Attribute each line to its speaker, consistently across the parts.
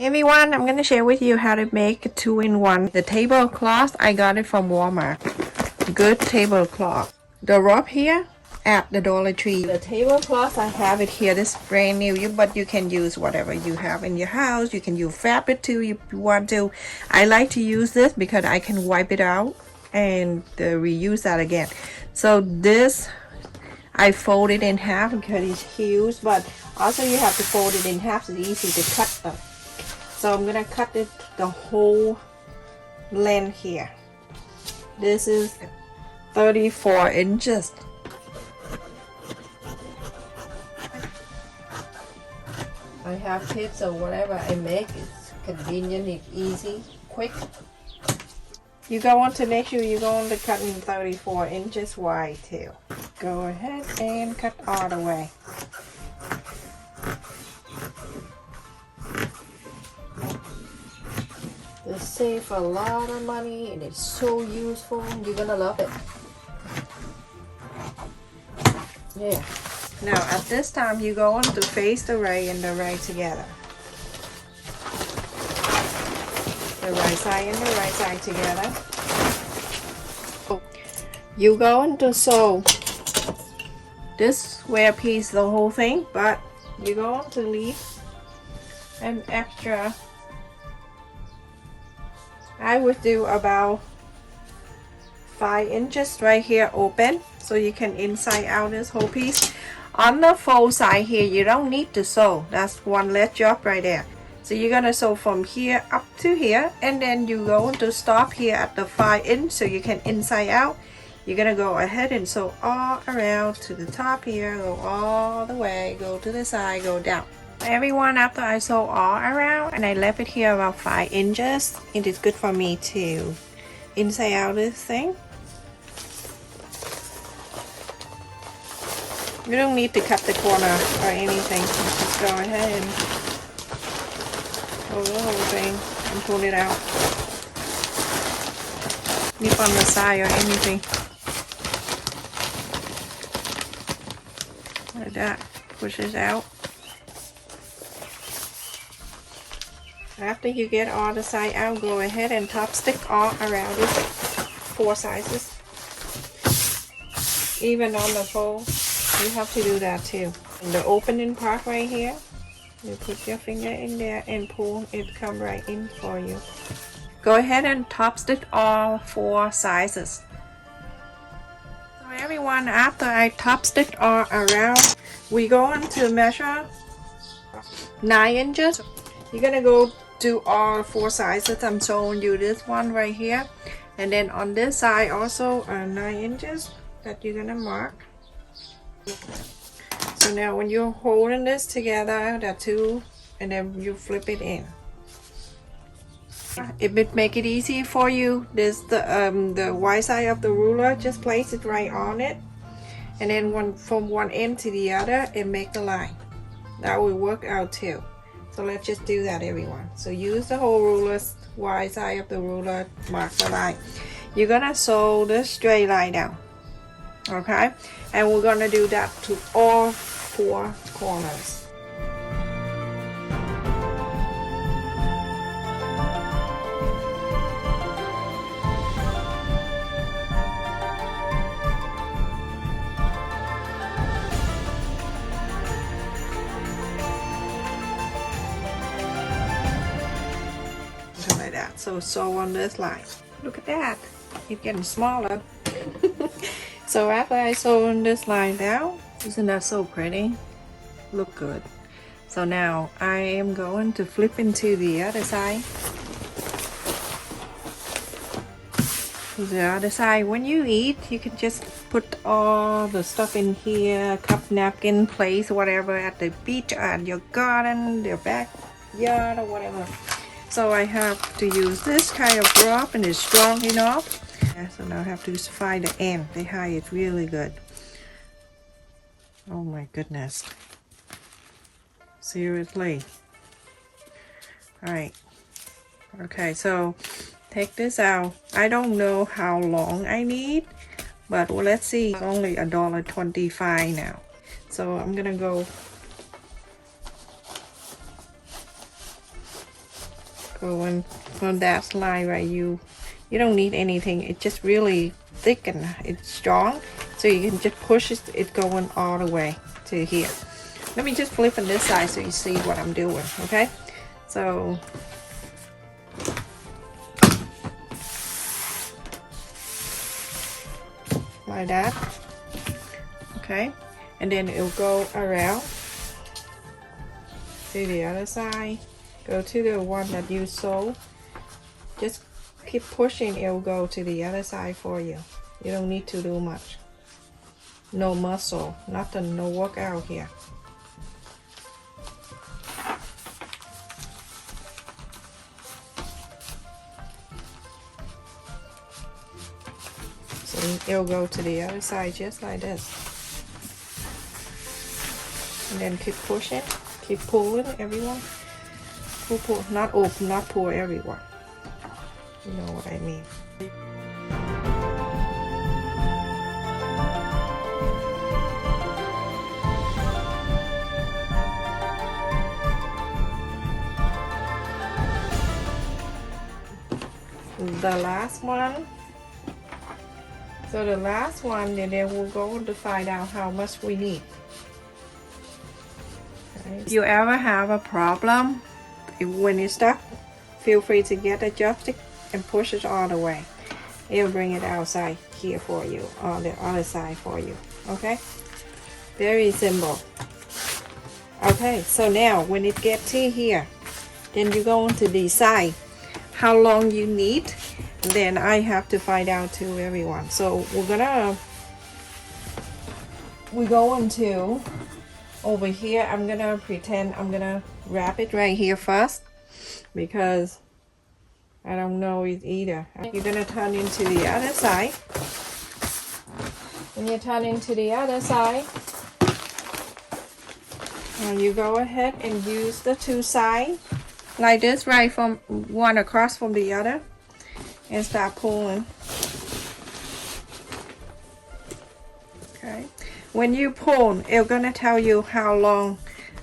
Speaker 1: everyone, I'm gonna share with you how to make a 2-in-1. The tablecloth, I got it from Walmart. Good tablecloth. The rope here at the Dollar Tree. The tablecloth, I have it here. This is brand new, but you can use whatever you have in your house. You can use fabric too if you want to. I like to use this because I can wipe it out and reuse that again. So this, I fold it in half because it's huge, but also you have to fold it in half so it's easy to cut them. So I'm gonna cut it the whole length here. This is 34 inches. I have tips or whatever I make. It's convenient, it's easy, quick. You go on to make sure you go on to cut in 34 inches wide too. Go ahead and cut all the way. This saves a lot of money and it's so useful. You're gonna love it. Yeah. Now at this time you go on to face the right and the right together. The right side and the right side together. You go on to sew this square piece the whole thing, but you go on to leave an extra. I would do about 5 inches right here open so you can inside out this whole piece. On the fold side here, you don't need to sew. That's one less job right there. So you're gonna sew from here up to here, and then you go to stop here at the 5 inch so you can inside out. You're gonna go ahead and sew all around to the top here, go all the way, go to the side, go down. Everyone, after I sew all around and I left it here about 5 inches, it is good for me to inside out this thing. You don't need to cut the corner or anything. Just go ahead and pull the whole thing and pull it out. Nip on the side or anything. Like that. Pushes out. After you get all the side out, go ahead and top stick all around this 4 sizes. Even on the fold, you have to do that too. In the opening part right here, you put your finger in there and pull it, come right in for you. Go ahead and top stitch all 4 sizes. So everyone, after I top stitch all around, we go on to measure 9 inches. You're gonna go do all 4 sizes. I'm showing you this one right here, and then on this side also 9 inches that you're gonna mark. So now when you're holding this together, the two, and then you flip it in. It would make it easy for you. This the white side of the ruler, just place it right on it, and then from one end to the other and make the line. That will work out too. So let's just do that, everyone. So use the whole ruler, wide side of the ruler, mark the line. You're gonna sew the straight line down, okay? And we're gonna do that to all 4 corners. Like that. So sew on this line. Look at that. It's getting smaller. So after I sew on this line down, isn't that so pretty? Look good. So now I am going to flip into the other side. The other side, when you eat, you can just put all the stuff in here, cup, napkin, plates, whatever, at the beach, at your garden, your backyard, or whatever. So I have to use this kind of rope, and it's strong enough. So now I have to just find the end. The hide is really good. Oh my goodness. Seriously. Alright. Okay, so take this out. I don't know how long I need, but well, let's see. It's only $1.25 now. So I'm gonna go going on that line right. You don't need anything. It's just really thick and it's strong, so you can just push it going all the way to here. Let me just flip on this side so you see what I'm doing. Okay, so like that. Okay, and then it'll go around to the other side, go to the one that you sewed, just keep pushing, it'll go to the other side for you. You don't need to do much. No muscle, nothing, no workout here. So it'll go to the other side just like this. And then keep pushing, keep pulling, everyone. Pull, not open, not pull, everyone. You know what I mean. The last one. So the last one, and then we'll go to find out how much we need. Okay. If you ever have a problem when you're stuck, feel free to get a joystick and push it all the way. It'll bring it outside here for you, on the other side for you. Okay, very simple. Okay, so now when it gets to here, then you're going to decide how long you need. Then I have to find out to everyone. So we're going to over here. I'm gonna pretend I'm gonna wrap it right here first, because I don't know it either. You're gonna turn into the other side. When you turn into the other side, and you go ahead and use the two sides like this, right from one across from the other, and start pulling. Okay, when you pull, it's gonna tell you how long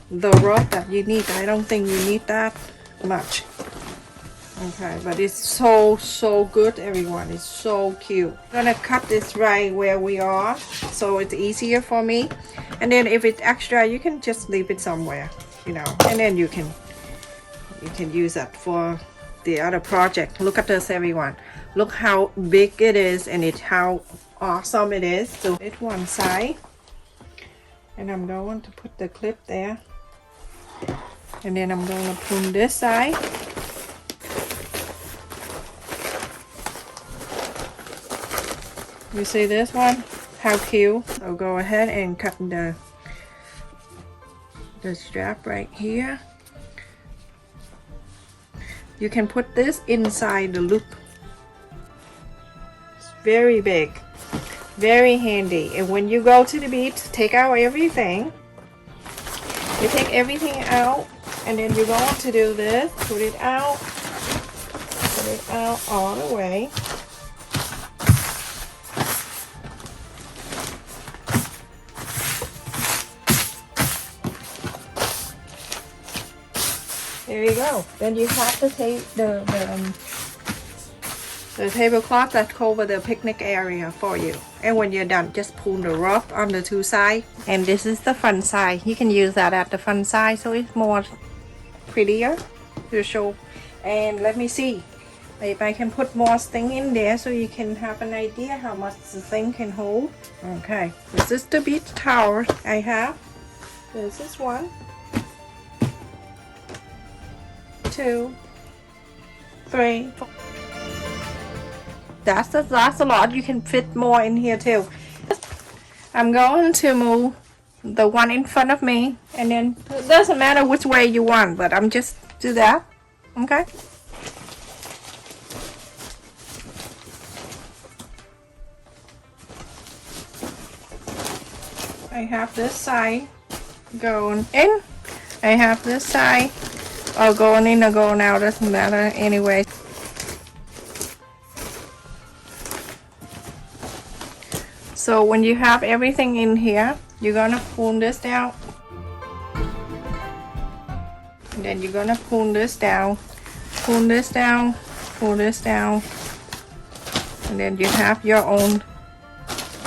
Speaker 1: the rope that you need. I don't think you need that much. Okay, but it's so good, everyone. It's so cute. I'm gonna cut this right where we are, so it's easier for me. And then if it's extra, you can just leave it somewhere, you know, and then you can use that for the other project. Look at this, everyone. Look how big it is, and how awesome it is. So it's one side, and I'm going to put the clip there, and then I'm going to pull this side. You see this one? How cute. So go ahead and cut the strap right here. You can put this inside the loop. It's very big, very handy. And when you go to the beach, take out everything. You take everything out, and then you're going to do this. Put it out all the way. There you go. Then you have to take the tablecloth that cover the picnic area for you. And when you're done, just pull the rope on the two sides. And this is the front side. You can use that at the front side, so it's more prettier to show. And let me see if I can put more thing in there so you can have an idea how much the thing can hold. Okay, this is the beach towel I have. This is 1, 2, 3, 4. That's a lot. You can fit more in here too. I'm going to move the one in front of me, and then it doesn't matter which way you want, but I'm just do that. Okay. I have this side going in. I have this side going in or going out, doesn't matter anyway. So when you have everything in here, you're gonna pull this down, and then you're gonna pull this down pull this down, pull this down, and then you have your own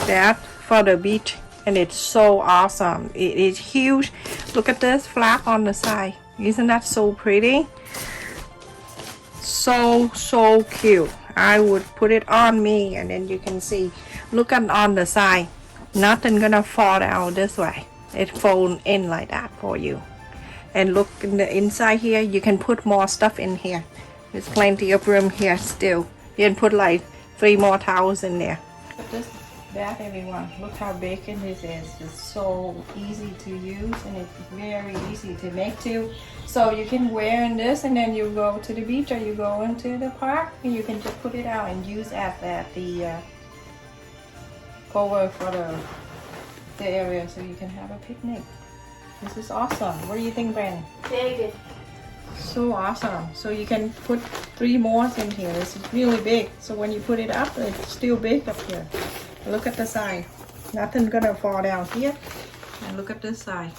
Speaker 1: that for the beach, and it's so awesome. It is huge. Look at this flap on the side. Isn't that so pretty? So cute. I would put it on me, and then you can see, look at on the side, nothing gonna fall down this way. It folds in like that for you. And look in the inside here, you can put more stuff in here. There's plenty of room here still. You can put like 3 more towels in there. Look at this bath, everyone. Look how big this is. It's so easy to use, and it's very easy to make too. So you can wear in this, and then you go to the beach or you go into the park, and you can just put it out and use as the cover for the area, so you can have a picnic. This is awesome. What do you think, Brandon?
Speaker 2: Very good.
Speaker 1: So awesome. So you can put 3 more in here. This is really big. So when you put it up, it's still big up here. Look at the side. Nothing gonna fall down here. And look at this side.